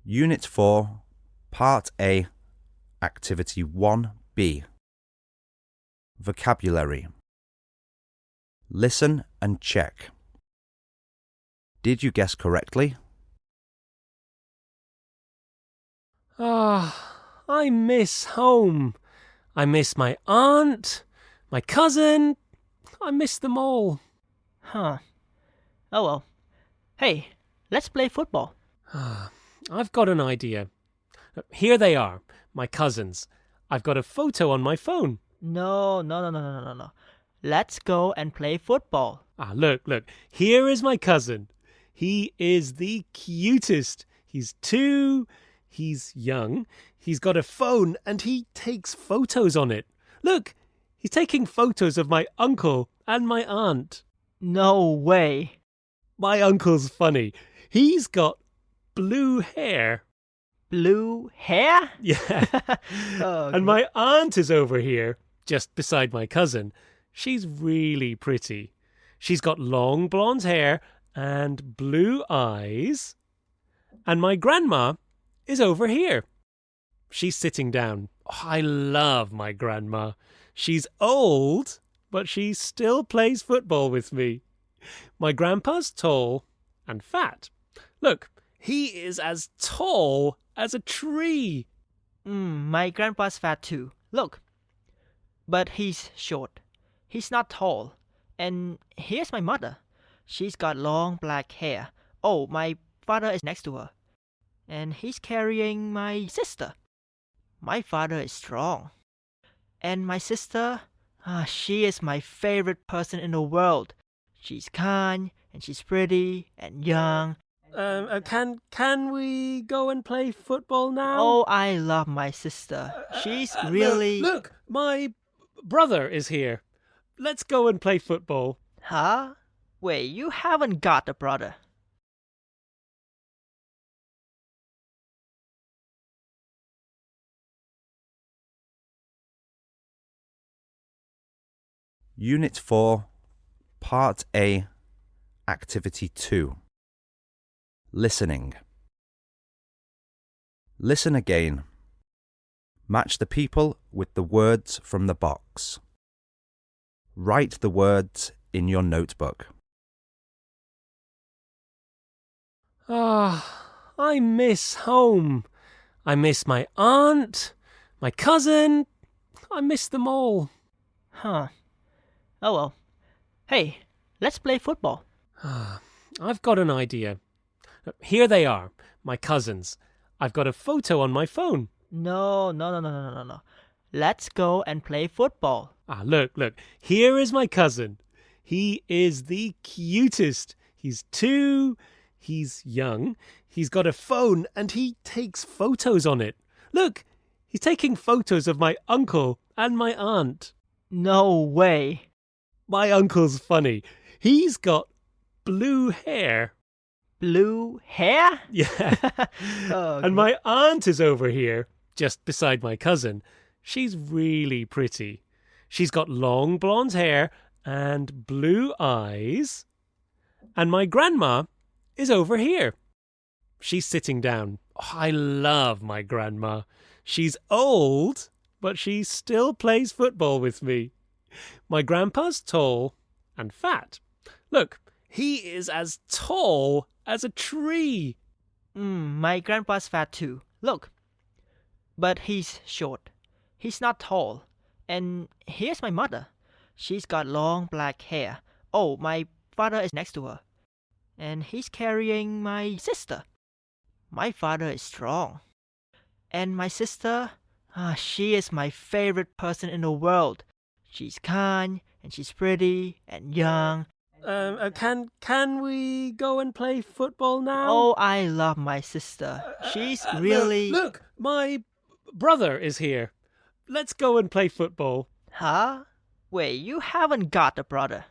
Unit 4, Part A, Activity 1B. Vocabulary. Listen and check. Did you guess correctly? I miss home. I miss my aunt, my cousin. I miss them all. Huh. Oh well. Hey, let's play football. I've got an idea. Here they are, my cousins. I've got a photo on my phone. No. Let's go and play football. Look. Here is my cousin. He is the cutest. He's 2. He's young. He's got a phone and he takes photos on it. Look, he's taking photos of my uncle and my aunt. No way. My uncle's funny. He's got blue hair. Blue hair? Yeah. Okay. And my aunt is over here, just beside my cousin. She's really pretty. She's got long blonde hair and blue eyes. And my grandma is over here. She's sitting down. Oh, I love my grandma. She's old, but she still plays football with me. My grandpa's tall and fat. Look, he is as tall as a tree. My grandpa's fat too. Look. But he's short. He's not tall. And here's my mother. She's got long black hair. Oh, my father is next to her. And he's carrying my sister. My father is strong. And my sister, she is my favorite person in the world. She's kind, and she's pretty, and young. Can we go and play football now? Oh, I love my sister. She's really... Look, my brother is here. Let's go and play football. Huh? Wait, you haven't got a brother. Unit 4, Part A, Activity 2. Listening. Listen again. Match the people with the words from the box. Write the words in your notebook. I miss home. I miss my aunt, my cousin. I miss them all. Huh. Oh well. Hey, let's play football. I've got an idea. Here they are, my cousins. I've got a photo on my phone. No. Let's go and play football. Look. Here is my cousin. He is the cutest. He's 2. He's young. He's got a phone and he takes photos on it. Look, he's taking photos of my uncle and my aunt. No way. My uncle's funny. He's got blue hair. Blue hair? Yeah. Okay. And my aunt is over here, just beside my cousin. She's really pretty. She's got long blonde hair and blue eyes. And my grandma is over here. She's sitting down. Oh, I love my grandma. She's old, but she still plays football with me. My grandpa's tall and fat. Look, he is as tall as a tree. My grandpa's fat too. Look. But he's short. He's not tall. And here's my mother. She's got long black hair. Oh, my father is next to her. And he's carrying my sister. My father is strong. And my sister, she is my favorite person in the world. She's kind, and she's pretty, and young. Can we go and play football now? Oh, I love my sister. She's really... Look, my brother is here. Let's go and play football. Huh? Wait, you haven't got a brother.